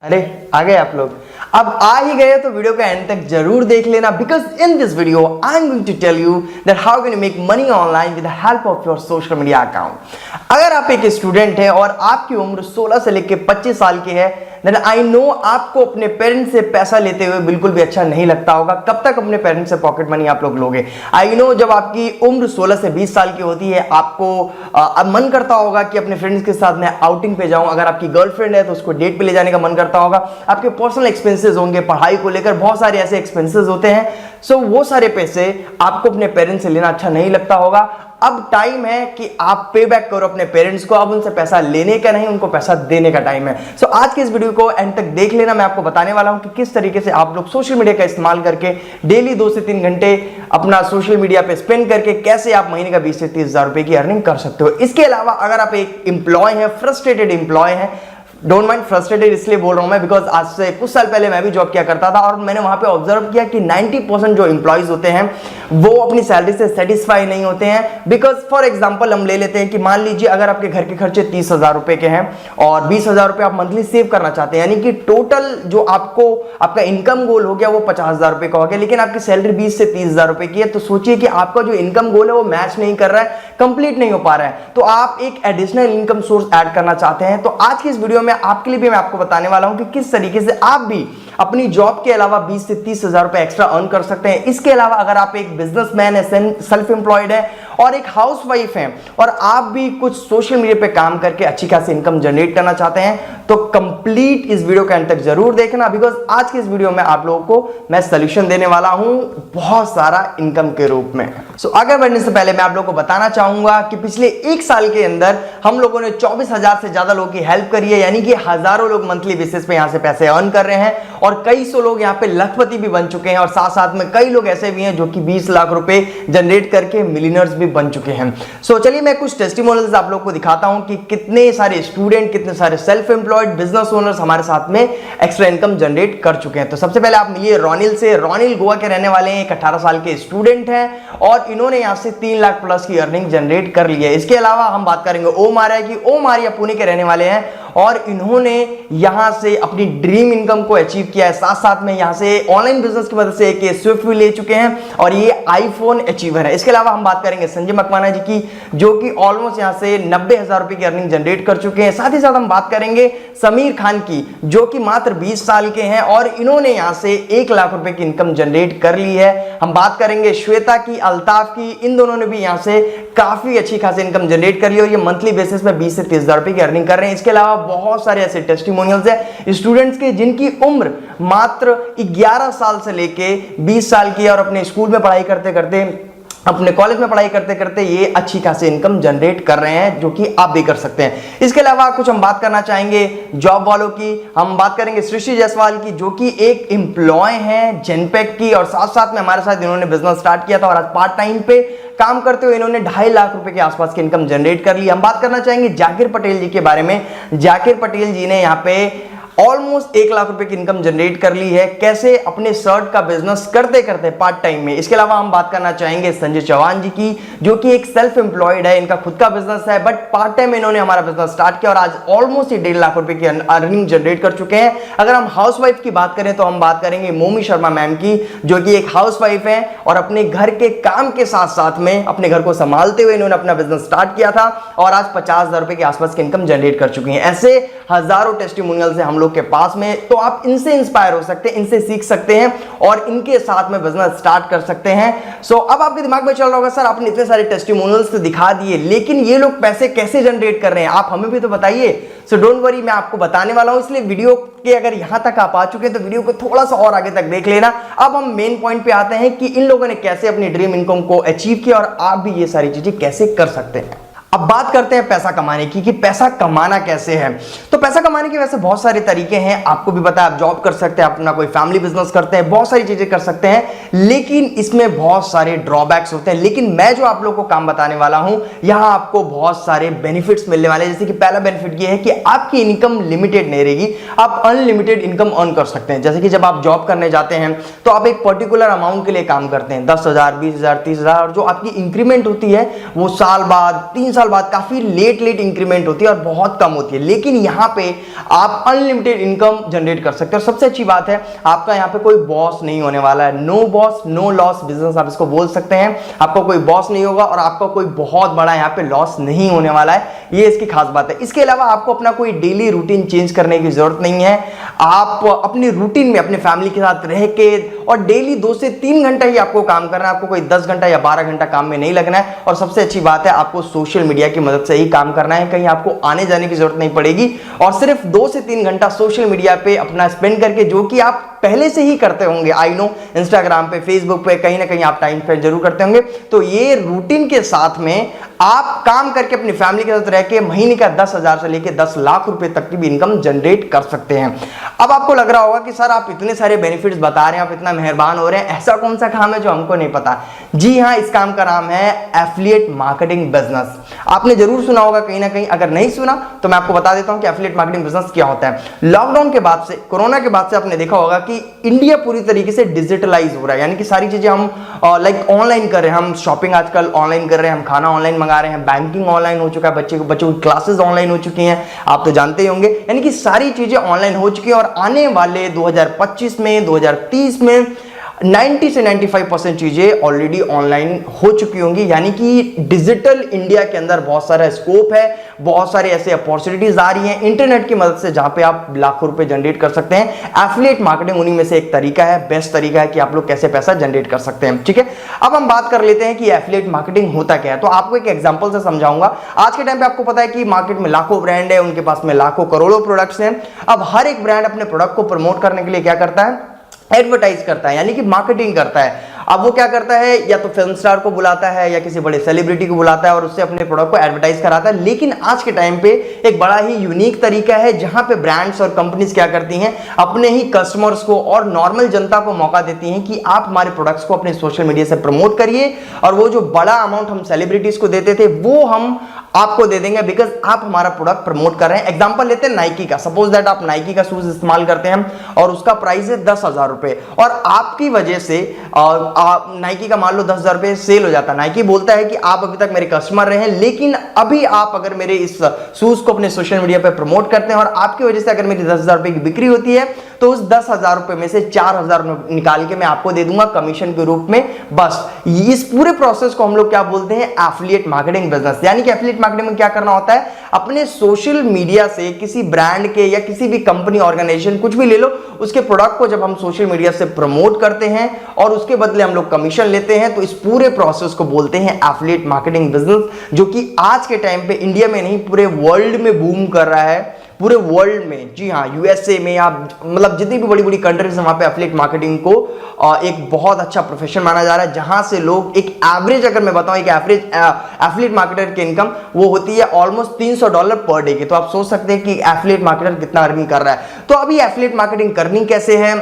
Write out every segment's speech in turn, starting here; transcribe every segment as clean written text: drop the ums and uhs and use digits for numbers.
अरे आ गए आप लोग। अब आ ही गए तो वीडियो का एंड तक जरूर देख लेना, because in this video I am going to tell you that how can you make money online with the help of your social media account. अगर आप एक स्टूडेंट हैं और आपकी उम्र 16 से लेकर 25 साल की है, देन आई नो आपको अपने पेरेंट्स से पैसा लेते हुए बिल्कुल भी अच्छा नहीं लगता होगा। कब तक अपने पेरेंट्स से पॉकेट मनी आप लोग लोगे? आई नो जब आपकी उम्र 16 से 20 साल की होती है, आपको मन करता होगा कि अपने फ्रेंड्स के साथ मैं आउटिंग पे जाऊं। अगर आपकी गर्लफ्रेंड है तो उसको डेट पे ले जाने का मन करता होगा। आपके पर्सनल एक्सपेंसेस होंगे, पढ़ाई को लेकर बहुत सारे ऐसे एक्सपेंसेस होते हैं। सो वो सारे पैसे आपको अपने पेरेंट्स से लेना अच्छा नहीं लगता होगा। अब टाइम है कि आप पे बैक करो अपने पेरेंट्स को। अब उनसे पैसा लेने का नहीं, उनको पैसा देने का टाइम है। सो आज के इस वीडियो को एंड तक देख लेना। मैं आपको बताने वाला हूं कि किस तरीके से आप लोग सोशल मीडिया का इस्तेमाल करके डेली 2 से 3 घंटे अपना सोशल मीडिया पे स्पेंड करके कैसे आप महीने का 20 से 30 हजार रुपए की अर्निंग कर सकते हो। इसके अलावा अगर आप एक एम्प्लॉय हैं, फ्रस्ट्रेटेड एम्प्लॉय हैं, डोंट माइंड फ्रस्ट्रेटेड इसलिए बोल रहा हूं मैं बिकॉज आज से कुछ साल पहले मैं भी जॉब किया करता था और मैंने वहां पे ऑब्जर्व किया कि 90% जो एम्प्लॉयज होते हैं वो अपनी सैलरी से सेटिस्फाई नहीं होते हैं। बिकॉज फॉर एग्जांपल हम ले लेते हैं कि मान लीजिए अगर आपके घर के खर्चे 30,000 रुपए के हैं और 20,000 रुपए आप मंथली सेव करना चाहते हैं, यानी कि टोटल जो आपका इनकम गोल हो गया वो 50,000 रुपए का हो गया, लेकिन आपकी सैलरी 20 से 30,000 रुपए की है। तो सोचिए कि आपका जो इनकम गोल है वो मैच नहीं कर रहा है, कंप्लीट नहीं हो पा रहा है। तो आप एक एडिशनल इनकम सोर्स ऐड करना चाहते हैं। तो आज की इस वीडियो में आपके लिए भी मैं आपको बताने वाला हूं कि किस तरीके से आप भी अपनी जॉब के अलावा 20 से 30 हजार रुपए एक्स्ट्रा अर्न कर सकते हैं। इसके अलावा अगर आप एक बिजनेसमैन है, सेल्फ एम्प्लॉयड है और एक हाउसवाइफ है और आप भी कुछ सोशल मीडिया पे काम करके अच्छी खासी इनकम जनरेट करना चाहते हैं, तो कंप्लीट इस वीडियो के अंत तक जरूर देखना, बिकॉज आज की इस वीडियो में आप लोगों को मैं सोल्यूशन देने वाला हूं बहुत सारा इनकम के रूप में। आगे बढ़ने से पहले मैं आप लोगों को बताना चाहूंगा कि पिछले 1 साल के अंदर हम लोगों ने 24,000 से ज्यादा लोगों की हेल्प करी है, यानी कि हजारों लोग मंथली बेसिस पे यहां से पैसे अर्न कर रहे हैं और कई सौ लोग यहां पे लखपति भी बन चुके हैं और साथ साथ में कई लोग ऐसे भी हैं जो कि 20 लाख रुपए जनरेट करके मिलियनर्स भी बन चुके हैं। चलिए मैं कुछ टेस्टिमोनियल्स आप लोगों को दिखाता हूं कि कितने सारे स्टूडेंट, कितने सारे सेल्फ एम्प्लॉयड बिजनेस ओनर्स हमारे साथ में एक्स्ट्रा इनकम जनरेट कर चुके हैं। तो सबसे पहले आप मिलिए रोनिल से। रोनिल गोवा के रहने वाले हैं, एक 18 साल के स्टूडेंट हैं और इन्होंने यहां से 3 लाख प्लस की अर्निंग जनरेट कर ली है। इसके अलावा हम बात करेंगे ओम आर्या की। ओम आर्या पुणे के रहने वाले हैं और इन्होंने यहां से अपनी ड्रीम इनकम को अचीव किया है। साथ साथ में यहां से ऑनलाइन बिजनेस की मदद से एक स्विफ्ट भी ले चुके हैं और ये आईफोन अचीवर है। इसके अलावा हम बात करेंगे संजय मकवाना जी की, जो कि ऑलमोस्ट यहां से 90,000 रुपए की अर्निंग जनरेट कर चुके हैं। साथ ही साथ हम बात करेंगे समीर खान की, जो कि मात्र 20 साल के हैं और इन्होंने यहां से 1 लाख रुपए की इनकम जनरेट कर ली है। हम बात करेंगे श्वेता की, अल्ताफ की, इन दोनों ने भी यहां से काफी अच्छी खासी इनकम जनरेट कर ली और ये मंथली बेसिस पे 20 से 30,000 रुपए की अर्निंग कर रहे हैं। इसके अलावा बहुत सारे ऐसे टेस्टिमोनियल्स हैं स्टूडेंट्स के जिनकी उम्र मात्र 11 साल से लेके 20 साल की है और अपने स्कूल में पढ़ाई करते करते, अपने कॉलेज में पढ़ाई करते करते ये अच्छी खासी इनकम जनरेट कर रहे हैं, जो कि आप भी कर सकते हैं। इसके अलावा कुछ हम बात करना चाहेंगे जॉब वालों की। हम बात करेंगे सृष्टि जायसवाल की, जो कि एक एम्प्लॉय हैं जेनपैक की और साथ साथ में हमारे साथ इन्होंने बिजनेस स्टार्ट किया था और आज पार्ट टाइम पे काम करते हुए इन्होंने 2.5 लाख रुपए के आसपास की इनकम जनरेट कर ली। हम बात करना चाहेंगे जाकिर पटेल जी के बारे में। जाकिर पटेल जी ने यहाँ पे ऑलमोस्ट 1 लाख रुपए की इनकम जनरेट कर ली है, कैसे? अपने शर्ट का बिजनेस करते करते पार्ट टाइम में। इसके अलावा हम बात करना चाहेंगे संजय चौहान जी की, जो कि एक सेल्फ एम्प्लॉयड है, इनका खुद का बिजनेस है बट पार्ट टाइम इन्होंने हमारा बिजनेस स्टार्ट किया और आज ऑलमोस्ट 1.5 लाख रुपए की अर्निंग जनरेट कर चुके हैं। अगर हम हाउसवाइफ की बात करें तो हम बात करेंगे मोमी शर्मा मैम की, जो कि एक हाउसवाइफ है और अपने घर के काम के साथ साथ में अपने घर को संभालते हुए इन्होंने अपना बिजनेस स्टार्ट किया था और आज 50,000 रुपए के आसपास की इनकम जनरेट कर चुकी हैं। ऐसे हजारों टेस्टिमोनियल्स हैं हम लोग के पास में, तो आप इनसे इंस्पायर हो सकते हैं, इनसे सीख सकते हैं और इनके साथ में बिजनेस स्टार्ट कर सकते हैं। अब आपके दिमाग में चल रहा होगा सर आपने इतने सारे टेस्टिमोनियल्स तो दिखा दिए, लेकिन ये लोग पैसे कैसे जनरेट कर रहे हैं, आप हमें भी तो बताइए। डोंट वरी, मैं आपको बताने वाला हूं, इसलिए वीडियो के अगर यहां तक आप आ चुके हैं तो वीडियो को थोड़ा सा और आगे तक देख लेना। अब हम मेन पॉइंट पे आते हैं कि इन लोगों ने कैसे अपनी ड्रीम इनकम को अचीव किया और आप भी ये सारी चीजें कैसे कर सकते हैं। अब बात करते हैं पैसा कमाने की कि पैसा कमाना कैसे है। तो पैसा कमाने के वैसे बहुत सारे तरीके हैं, आपको भी पता है। आप जॉब कर सकते हैं, अपना कोई फैमिली बिजनेस करते हैं, बहुत सारी चीजें कर सकते हैं, लेकिन इसमें बहुत सारे ड्रॉबैक्स होते हैं। लेकिन मैं जो आप लोगों को काम बताने वाला हूं, यहां आपको बहुत सारे बेनिफिट्स मिलने वाले हैं। जैसे कि पहला बेनिफिट ये है कि आपकी इनकम लिमिटेड नहीं रहेगी, आप अनलिमिटेड इनकम अर्न कर सकते हैं। जैसे कि जब आप जॉब करने जाते हैं तो आप एक पर्टिकुलर अमाउंट के लिए काम करते हैं, 10,000, 20,000, 30,000, और जो आपकी इंक्रीमेंट होती है वो साल बाद, 3 साल साल बाद काफी लेट इंक्रीमेंट होती है और बहुत कम होती है, लेकिन यहाँ पे आप अनलिमिटेड इनकम जनरेट कर सकते हो। सबसे अच्छी बात है आपका यहाँ पे कोई बॉस नहीं होने वाला है। No boss no loss business आप इसको बोल सकते हैं। आपका कोई बॉस नहीं होगा और आपका कोई बहुत बड़ा यहाँ पे लॉस नहीं होने वाला है, ये इसकी खास बात है। इसके अलावा आपको अपना कोई डेली रूटीन चेंज करने की जरूरत नहीं है। आप अपनी रूटीन में अपने फैमिली के साथ रह के और डेली 2 से 3 घंटा ही आपको काम करना है। आपको कोई 10 घंटा या 12 घंटा काम में नहीं लगना है। और सबसे अच्छी बात है आपको सोशल मीडिया की मदद से ही काम करना है, कहीं आपको आने जाने की जरूरत नहीं पड़ेगी। और सिर्फ 2 से 3 घंटा सोशल मीडिया पे अपना स्पेंड करके, जो कि आप पहले से ही करते होंगे, आई नो इंस्टाग्राम पे फेसबुक पे कहीं ना कहीं आप टाइम स्पेंड जरूर करते होंगे, तो ये रूटीन के साथ में आप काम करके अपनी फैमिली के साथ रह के महीने का 10,000 से लेके 10 लाख रुपए तक की भी इनकम जनरेट कर सकते हैं। अब आपको लग रहा होगा कि सर आप इतने सारे बेनिफिट्स बता रहे हैं, आप इतना मेहरबान हो रहे हैं, ऐसा कौन सा काम है जो हमको नहीं पता? जी हाँ, इस काम का नाम है एफिलिएट मार्केटिंग बिजनेस। आपने जरूर सुना होगा कहीं ना कहीं, अगर नहीं सुना तो मैं आपको बता देता हूं कि एफिलिएट मार्केटिंग बिजनेस क्या होता है। लॉकडाउन के बाद से, कोरोना के बाद से आपने देखा होगा कि इंडिया पूरी तरीके से डिजिटलाइज हो रहा है, यानी कि सारी चीजें हम लाइक ऑनलाइन कर रहे हैं। हम शॉपिंग आजकल ऑनलाइन कर रहे हैं, हम खाना ऑनलाइन मंगा रहे हैं, बैंकिंग ऑनलाइन हो चुका है, बच्चों की क्लासेस ऑनलाइन हो चुकी हैं, आप तो जानते ही होंगे। यानी कि सारी चीजें ऑनलाइन हो चुकी हैं और आने वाले 2025 में 2030 में 90 से 95% चीजें ऑलरेडी ऑनलाइन हो चुकी होंगी। यानी कि डिजिटल इंडिया के अंदर बहुत सारा स्कोप है, बहुत सारे ऐसे अपॉर्चुनिटीज आ रही हैं इंटरनेट की मदद से, जहां पे आप लाखों रुपए जनरेट कर सकते हैं। एफिलिएट मार्केटिंग उन्हीं में से एक तरीका है, बेस्ट तरीका है कि आप लोग कैसे पैसा जनरेट कर सकते हैं। ठीक है, अब हम बात कर लेते हैं कि एफिलिएट मार्केटिंग होता क्या है। तो आपको एक एग्जांपल से समझाऊंगा। आज के टाइम पे आपको पता है कि मार्केट में लाखों ब्रांड है, उनके पास में लाखों करोड़ों प्रोडक्ट्स हैं। अब हर एक ब्रांड अपने प्रोडक्ट को प्रमोट करने के लिए क्या करता है? एडवर्टाइज करता है, यानी कि मार्केटिंग करता है। अब वो क्या करता है, या तो फिल्म स्टार को बुलाता है या किसी बड़े सेलिब्रिटी को बुलाता है और उससे अपने प्रोडक्ट को एडवर्टाइज कराता है। लेकिन आज के टाइम पे एक बड़ा ही यूनिक तरीका है जहां पे ब्रांड्स और कंपनीज क्या करती हैं, अपने ही कस्टमर्स को और नॉर्मल जनता को मौका देती हैं कि आप हमारे प्रोडक्ट्स को अपने सोशल मीडिया से प्रमोट करिए, और वो जो बड़ा अमाउंट हम सेलिब्रिटीज को देते थे वो हम आपको दे देंगे, बिकॉज आप हमारा प्रोडक्ट प्रमोट कर रहे हैं। एग्जांपल लेते हैं नाइकी का। सपोज दैट आप नाइकी का शूज इस्तेमाल करते हैं और उसका प्राइस है 10,000 रुपए, और आपकी वजह से नाइकी का मान लो 10,000 रुपए सेल हो जाता है। नाइकी बोलता है कि आप अभी तक मेरे कस्टमर रहे हैं, लेकिन अभी आप अगर मेरे इस शूज को अपने सोशल मीडिया पे प्रमोट करते हैं और आपकी वजह से अगर मेरी 10,000 रुपए की बिक्री होती है, तो उस 10,000 रुपए में से 4,000 निकाल के मैं आपको दे दूंगा कमीशन के रूप में। बस इस पूरे प्रोसेस को हम लोग क्या बोलते हैं? Affiliate marketing business. यानी कि एफिलिएट मार्केटिंग में क्या करना होता है, अपने सोशल मीडिया से किसी ब्रांड के या किसी भी कंपनी ऑर्गेनाइजेशन कुछ भी ले लो, उसके प्रोडक्ट को जब हम सोशल मीडिया से प्रमोट करते हैं और उसके बदले हम लोग कमीशन लेते हैं, तो इस पूरे प्रोसेस को बोलते हैं एफिलिएट मार्केटिंग बिजनेस, जो कि आज के टाइम पे इंडिया में नहीं पूरे वर्ल्ड में बूम कर रहा है। पूरे वर्ल्ड में, जी हाँ, यूएसए में या मतलब जितनी भी बड़ी बड़ी कंट्रीज हैं वहां पे एफिलिएट मार्केटिंग को एक बहुत अच्छा प्रोफेशन माना जा रहा है, जहां से लोग एक एवरेज, अगर मैं बताऊं एक एवरेज एफिलिएट मार्केटर की इनकम वो होती है ऑलमोस्ट $300 पर डे की। तो आप सोच सकते हैं कि एफिलिएट मार्केटर कितना अर्निंग कर रहा है। तो अभी एफिलिएट मार्केटिंग करनी कैसे है,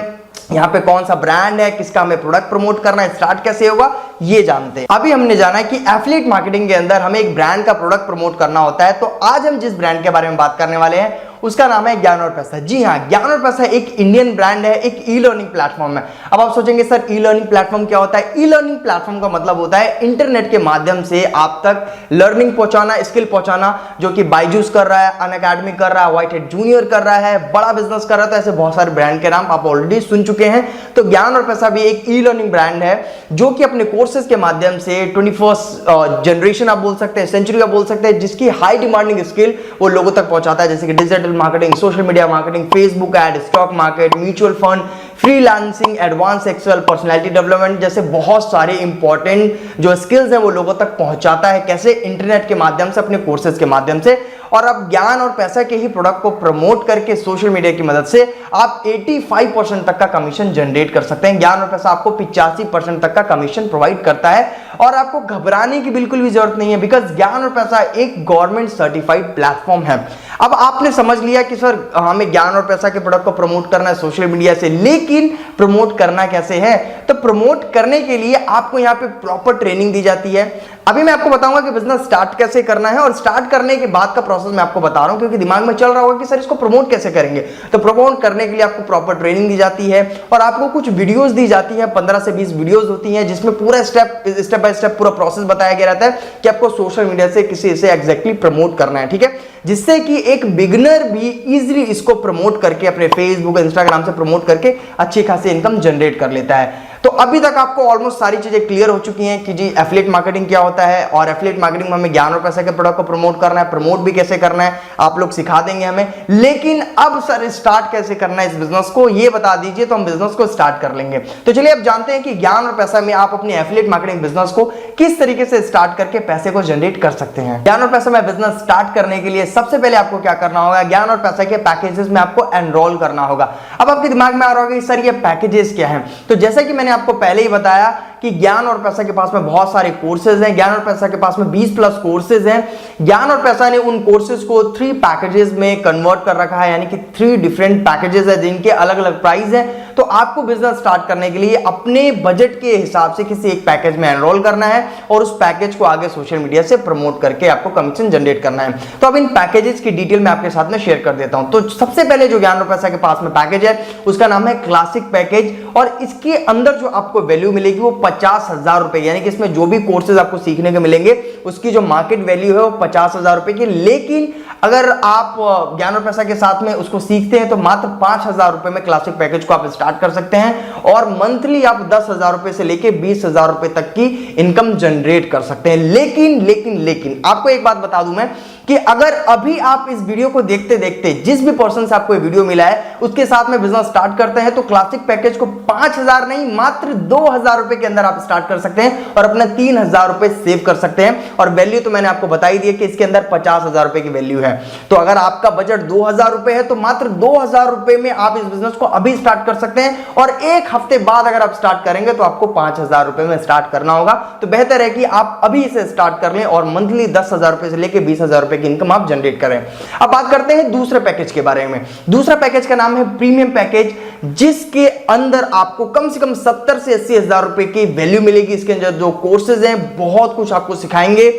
यहाँ पे कौन सा ब्रांड है, किसका हमें प्रोडक्ट प्रमोट करना है, स्टार्ट कैसे होगा, ये जानते हैं। अभी हमने जाना है कि एफिलिएट मार्केटिंग के अंदर हमें एक ब्रांड का प्रोडक्ट प्रमोट करना होता है। तो आज हम जिस ब्रांड के बारे में बात करने वाले हैं उसका नाम है ज्ञान और पैसा। जी हाँ, ज्ञान और पैसा एक इंडियन ब्रांड है, एक ई लर्निंग प्लेटफॉर्म है। अब आप सोचेंगे सर ई लर्निंग प्लेटफॉर्म क्या होता है? ई लर्निंग प्लेटफॉर्म का मतलब होता है इंटरनेट के माध्यम से आप तक लर्निंग पहुंचाना, स्किल पहुंचाना, जो कि बायजूस कर रहा है, अनअकैडमी कर रहा है, व्हाइट हेड जूनियर कर रहा है, बड़ा बिजनेस कर रहा है। तो ऐसे बहुत सारे ब्रांड के नाम आप ऑलरेडी सुन चुके हैं। तो ज्ञान और पैसा भी एक ई लर्निंग ब्रांड है जो कि अपने कोर्सेज के माध्यम से 21st जनरेशन आप बोल सकते हैं, सेंचुरी आप बोल सकते हैं, जिसकी हाई डिमांडिंग स्किल वो लोगों तक पहुंचाता है, जैसे कि digital marketing, social media marketing, Facebook ad, stock market, mutual fund, freelancing, advance Excel, personality development जैसे बहुत सारे इंपॉर्टेंट जो स्किल्स हैं वो लोगों तक पहुंचाता है। कैसे? इंटरनेट के माध्यम से, अपने कोर्सेज के माध्यम से। और अब ज्ञान और पैसा के ही प्रोडक्ट को प्रमोट करके सोशल मीडिया की मदद से आप 85% तक का कमीशन जनरेट कर सकते हैं। ज्ञान और पैसा आपको 85% तक का कमीशन प्रोवाइड करता है और आपको घबराने की बिल्कुल भी जरूरत नहीं है, बिकॉज ज्ञान और पैसा एक गवर्नमेंट सर्टिफाइड प्लेटफॉर्म है। अब आपने समझ लिया कि सर हमें ज्ञान और पैसा के प्रोडक्ट को प्रमोट करना है सोशल मीडिया से, लेकिन प्रमोट करना कैसे है? तो प्रमोट करने के लिए आपको यहाँ पे प्रॉपर ट्रेनिंग दी जाती है। अभी मैं आपको बताऊंगा कि बिजनेस स्टार्ट कैसे करना है, और स्टार्ट करने के बाद का प्रोसेस मैं आपको बता रहा हूं, क्योंकि दिमाग में चल रहा होगा कि सर इसको प्रमोट कैसे करेंगे। तो प्रमोट करने के लिए आपको प्रॉपर ट्रेनिंग दी जाती है और आपको कुछ वीडियोस दी जाती है, 15 से 20 वीडियोस होती हैं जिसमें पूरा स्टेप बाय स्टेप पूरा प्रोसेस बताया गया रहता है कि आपको सोशल मीडिया से किसी से एग्जैक्टली प्रमोट करना है, ठीक है, जिससे कि एक बिगिनर भी इजीली इसको प्रमोट करके अपने फेसबुक इंस्टाग्राम से प्रमोट करके अच्छी खासी इनकम जनरेट कर लेता है। तो अभी तक आपको ऑलमोस्ट सारी चीजें क्लियर हो चुकी हैं कि जी एफिलिएट मार्केटिंग क्या होता है, और एफिलिएट मार्केटिंग में हमें ज्ञान और पैसा के प्रोडक्ट को प्रमोट करना है, प्रमोट भी कैसे करना है आप लोग सिखा देंगे हमें। लेकिन अब सर स्टार्ट कैसे करना है इस बिजनेस को, ये बता दीजिए तो हम बिजनेस को स्टार्ट कर लेंगे। तो चलिए अब जानते हैं कि ज्ञान और पैसा में आप अपनी एफिलिएट मार्केटिंग बिजनेस को किस तरीके से स्टार्ट करके पैसे को जनरेट कर सकते हैं। ज्ञान और पैसा में बिजनेस स्टार्ट करने के लिए सबसे पहले आपको क्या करना होगा, ज्ञान और पैसा के पैकेजेस में आपको एनरोल करना होगा। अब आपके दिमाग में आ रहा होगा कि सर ये पैकेजेस क्या हैं, तो जैसे कि मैंने आपको पहले ही बताया कि ज्ञान और पैसा के पास में बहुत सारे कोर्सेज हैं, ज्ञान और पैसा के पास में 20 प्लस कोर्सेज हैं। ज्ञान और पैसा ने उन कोर्सेज को 3 पैकेजेस में कन्वर्ट कर रखा है, यानी कि 3 डिफरेंट पैकेजेस हैं जिनके अलग अलग प्राइस हैं। तो आपको बिजनेस स्टार्ट करने के लिए अपने बजट के हिसाब से किसी एक पैकेज में एनरोल करना है और उस पैकेज को आगे सोशल मीडिया से प्रमोट करके आपको कमीशन जनरेट करना है। तो अब इन पैकेजेस की डिटेल मैं आपके साथ में शेयर कर देता हूं। तो सबसे पहले जो ज्ञान और पैसा के पास में पैकेज है उसका नाम है क्लासिक पैकेज, और इसके अंदर जो आपको वैल्यू मिलेगी वो 50,000 रुपए, यानी कि इसमें जो भी कोर्सेज आपको सीखने को मिलेंगे उसकी जो मार्केट वैल्यू है वो 50,000 रुपए की। लेकिन अगर आप ज्ञान और पैसा के साथ में उसको सीखते हैं तो मात्र 5,000 रुपए में क्लासिक पैकेज को आप स्टार्ट कर सकते हैं, और मंथली आप 10,000 रुपए से लेके 20,000 रुपए तक की इनकम जनरेट कर सकते हैं। लेकिन आपको एक बात बता दूं मैं कि अगर अभी आप इस वीडियो को देखते देखते जिस भी पर्सन से आपको ये वीडियो मिला है उसके साथ में बिजनेस स्टार्ट करते हैं तो क्लासिक पैकेज को 5,000 नहीं मात्र 2,000 रुपए के अंदर आप स्टार्ट कर सकते हैं और अपना 3,000 रुपए सेव कर सकते हैं। और वैल्यू तो मैंने आपको बताई दी है कि इसके अंदर 50,000 रुपए की वैल्यू है। तो अगर आपका बजट 2,000 रुपए है तो मात्र 2,000 रुपए में आप इस बिजनेस को अभी स्टार्ट कर सकते हैं, और एक हफ्ते बाद अगर आप स्टार्ट करेंगे तो आपको 5,000 रुपए में स्टार्ट करना होगा। तो बेहतर है कि आप अभी इसे स्टार्ट कर लें और मंथली 10,000 रुपए से लेकर 20,000 रुपए की इनकम आप जनरेट करें। अब बात करते हैं दूसरे पैकेज के बारे में। दूसरा पैकेज का नाम है प्रीमियम पैकेज, जिसके अंदर आपको कम से कम 70 से 80,000 रुपए की वैल्यू मिलेगी। इसके अंदर जो कोर्सेज हैं बहुत कुछ आपको सिखाएंगे,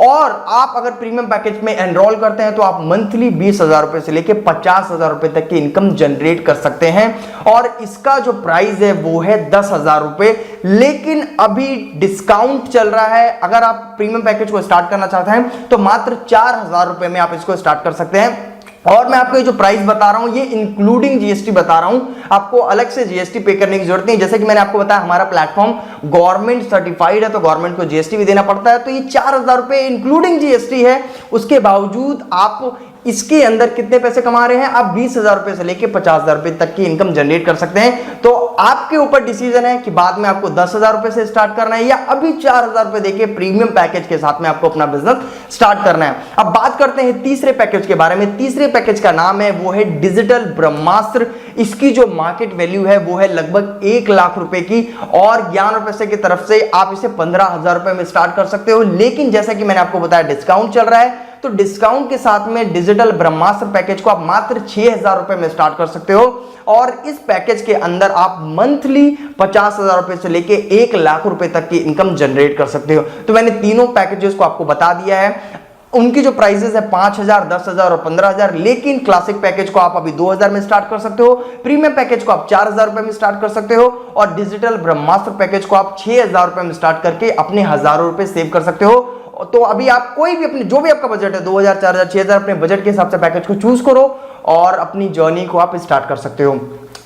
और आप अगर प्रीमियम पैकेज में एनरोल करते हैं तो आप मंथली 20,000 रुपए से लेकर 50,000 रुपए तक की इनकम जनरेट कर सकते हैं, और इसका जो प्राइस है वो है 10,000 रुपए। लेकिन अभी डिस्काउंट चल रहा है, अगर आप प्रीमियम पैकेज को स्टार्ट करना चाहते हैं तो मात्र 4,000 रुपए में आप इसको स्टार्ट कर सकते हैं। और मैं आपको ये जो प्राइस बता रहा हूं ये इंक्लूडिंग जीएसटी बता रहा हूं, आपको अलग से जीएसटी पे करने की जरूरत नहीं। जैसे कि मैंने आपको बताया हमारा प्लेटफॉर्म गवर्नमेंट सर्टिफाइड है तो गवर्नमेंट को जीएसटी भी देना पड़ता है, तो ये 4,000 रुपए इंक्लूडिंग जीएसटी है। उसके बावजूद आप इसके अंदर कितने पैसे कमा रहे हैं, आप 20,000 रुपए से लेकर 50,000 रुपए तक की इनकम जनरेट कर सकते हैं। तो आपके ऊपर डिसीजन है कि बाद में आपको 10,000 रुपए से स्टार्ट करना है या अभी 4,000 रुपए देके प्रीमियम पैकेज के साथ में आपको अपना बिजनेस स्टार्ट करना है। अब बात करते हैं तीसरे पैकेज के बारे में। तीसरे पैकेज का नाम है वो है डिजिटल ब्रह्मास्त्र। इसकी जो मार्केट वैल्यू है वो है लगभग 1 लाख रुपए की, और ज्ञान और पैसे की तरफ से आप इसे 15,000 रुपए में स्टार्ट कर सकते हो। लेकिन जैसा कि मैंने आपको बताया डिस्काउंट चल रहा है, तो डिस्काउंट के साथ में डिजिटल ब्रह्मास्त्र पैकेज को आप मात्र 6,000 रुपए में स्टार्ट कर सकते हो, और इस पैकेज के अंदर आप मंथली 50,000 रुपए से लेके 1 लाख रुपए तक की इनकम जनरेट कर सकते हो। तो मैंने तीनों पैकेजेस को आपको बता दिया है। उनकी जो प्राइसेस है 5,000, 10,000 और 15,000। लेकिन क्लासिक पैकेज को आप अभी 2,000 में स्टार्ट कर सकते हो, प्रीमियम पैकेज को आप 4,000 रुपए में स्टार्ट कर सकते हो, और डिजिटल ब्रह्मास्त्र पैकेज को आप 6,000 रुपए में स्टार्ट करके अपने हजारों रुपए सेव कर सकते हो। तो अभी आप कोई भी अपने जो भी आपका बजट है 2,000, 4,000, 6,000 अपने बजट के हिसाब से पैकेज को चूज करो और अपनी जर्नी को आप स्टार्ट कर सकते हो।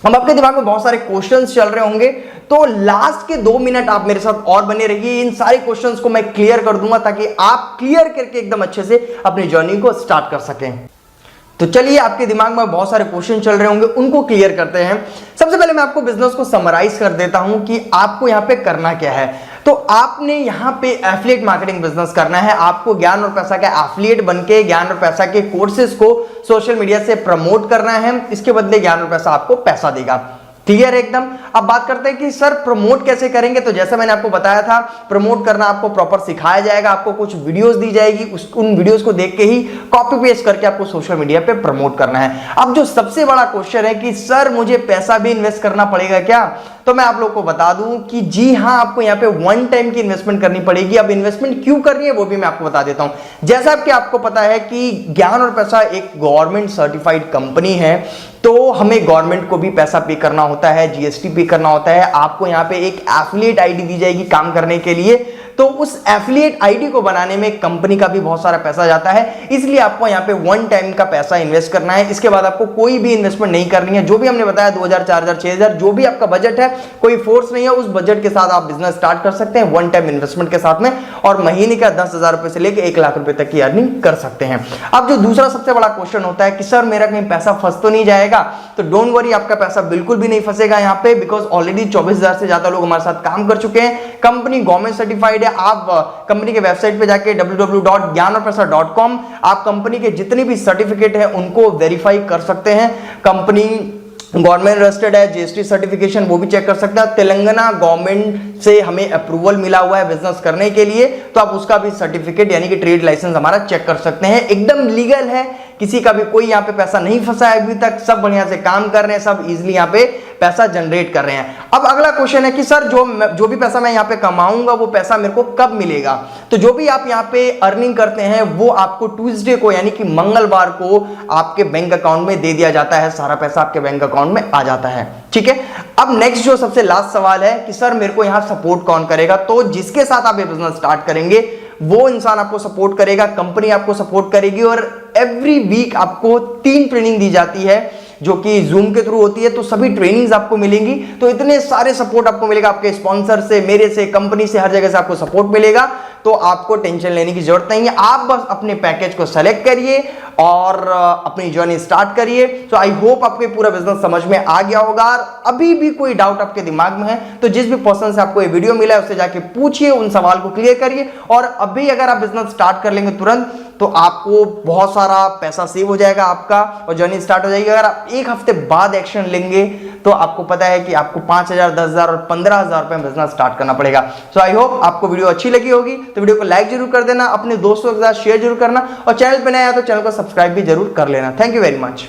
अब आपके दिमाग में बहुत सारे क्वेश्चंस चल रहे होंगे, तो लास्ट के 2 मिनट आप मेरे साथ और बने रहिए। इन सारे क्वेश्चंस को मैं क्लियर कर दूंगा ताकि आप क्लियर करके एकदम अच्छे से अपनी जर्नी को स्टार्ट कर सकें। तो चलिए, आपके दिमाग में बहुत सारे क्वेश्चन चल रहे होंगे, उनको क्लियर करते हैं। सबसे पहले मैं आपको बिजनेस को समराइज कर देता हूं कि आपको यहां पे करना क्या है। तो आपने यहां पे एफिलिएट मार्केटिंग बिजनेस करना है। आपको ज्ञान और पैसा का एफिलिएट बनके ज्ञान और पैसा के कोर्सेज को सोशल मीडिया से प्रमोट करना है। इसके बदले ज्ञान और पैसा आपको पैसा देगा। क्लियर है एकदम। अब बात करते हैं कि सर प्रमोट कैसे करेंगे। तो जैसा मैंने आपको बताया था, प्रमोट करना आपको प्रॉपर सिखाया जाएगा। आपको कुछ वीडियोस दी जाएगी, उन वीडियोस को देख के ही कॉपी पेस्ट करके आपको सोशल मीडिया पे प्रमोट करना है। अब जो सबसे बड़ा क्वेश्चन है कि सर मुझे पैसा भी इन्वेस्ट करना पड़ेगा क्या। तो मैं आप लोगों को बता दूं कि जी हाँ, आपको यहाँ पे वन टाइम की इन्वेस्टमेंट करनी पड़ेगी। अब इन्वेस्टमेंट क्यों करनी है वो भी मैं आपको बता देता हूं। जैसा कि आपको पता है कि ज्ञान और पैसा एक गवर्नमेंट सर्टिफाइड कंपनी है, तो हमें गवर्नमेंट को भी पैसा पे करना होता है, जीएसटी पे करना होता है। आपको यहाँ पे एक एफिलिएट आईडी दी जाएगी काम करने के लिए, तो उस एफिलिएट आईडी को बनाने में कंपनी का भी बहुत सारा पैसा जाता है, इसलिए आपको यहाँ पे वन टाइम का पैसा इन्वेस्ट करना है। इसके बाद आपको कोई भी इन्वेस्टमेंट नहीं करनी है। जो भी हमने बताया 2000, 4000, 6000 जो भी आपका बजट है, कोई फोर्स नहीं है, उस बजट के साथ आप बिजनेस स्टार्ट कर सकते हैं वन टाइम इन्वेस्टमेंट के साथ में, और महीने का 10,000 रुपए से लेकर 1 लाख रुपए तक की अर्निंग कर सकते हैं। अब जो दूसरा सबसे बड़ा क्वेश्चन होता है कि सर मेरा कहीं पैसा फंस तो नहीं जाएगा, तो डोंट वरी, आपका पैसा बिल्कुल भी नहीं फंसेगा यहाँ पे, बिकॉज ऑलरेडी 24,000 से ज्यादा लोग हमारे साथ काम कर चुके हैं। कंपनी गवर्नमेंट सर्टिफाइड है। आप कंपनी के वेबसाइट पे जाके www.gyanarpaisa.com आप कंपनी के जितने भी सर्टिफिकेट है उनको वेरीफाई कर सकते हैं। कंपनी गवर्नमेंट रजिस्टर्ड है, जीएसटी सर्टिफिकेशन वो भी चेक कर सकते हैं। तेलंगाना गवर्नमेंट से हमें अप्रूवल मिला हुआ है बिजनेस करने के लिए, तो आप उसका भी सर्टिफिकेट यानी कि ट्रेड लाइसेंस हमारा चेक कर सकते हैं। एकदम लीगल है, किसी का भी कोई यहाँ पे पैसा नहीं फंसा है अभी तक, सब बढ़िया से काम कर रहे हैं, सब इजीली यहाँ पे पैसा जनरेट कर रहे हैं। अब अगला क्वेश्चन है कि सर जो भी पैसा मैं यहाँ पे कमाऊंगा वो पैसा मेरे को कब मिलेगा? तो जो भी आप यहाँ पे अर्निंग करते हैं वो आपको ट्यूसडे को यानी कि मंगलवार को आपके बैंक अकाउंट में दे दिया जाता है, सारा पैसा आपके बैंक अकाउंट में आ जाता है। ठीक है, अब नेक्स्ट जो सबसे लास्ट सवाल है कि सर मेरे को यहाँ सपोर्ट कौन करेगा? तो जिसके साथ आप ये बिजनेस स्टार्ट करेंगे वो इंसान आपको सपोर्ट करेगा, कंपनी आपको सपोर्ट करेगी, और एवरी वीक आपको 3 ट्रेनिंग दी जाती है जो कि जूम के थ्रू होती है, तो सभी ट्रेनिंग्स आपको मिलेंगी। तो इतने सारे सपोर्ट आपको मिलेगा, आपके स्पॉन्सर से, मेरे से, कंपनी से, हर जगह से आपको सपोर्ट मिलेगा। तो आपको टेंशन लेने की जरूरत नहीं है, आप बस अपने पैकेज को सेलेक्ट करिए और अपनी जर्नी स्टार्ट करिए। तो आई होप आपको पूरा बिजनेस समझ में आ गया होगा। अभी भी कोई डाउट आपके दिमाग में है तो जिस भी पर्सन से आपको ये वीडियो मिला है उससे जाके पूछिए, उन सवाल को क्लियर करिए, और अभी अगर आप बिजनेस स्टार्ट कर लेंगे तुरंत तो आपको बहुत सारा पैसा सेव हो जाएगा आपका और जर्नी स्टार्ट हो जाएगी। अगर आप 1 हफ्ते बाद एक्शन लेंगे तो आपको पता है कि आपको 5,000, 10,000 और 15,000 रुपए में बिजनेस स्टार्ट करना पड़ेगा। सो आई होप आपको वीडियो अच्छी लगी होगी, तो वीडियो को लाइक जरूर कर देना, अपने दोस्तों के साथ शेयर जरूर करना, और चैनल पे नया है तो चैनल को सब्सक्राइब भी जरूर कर लेना। Thank you very much.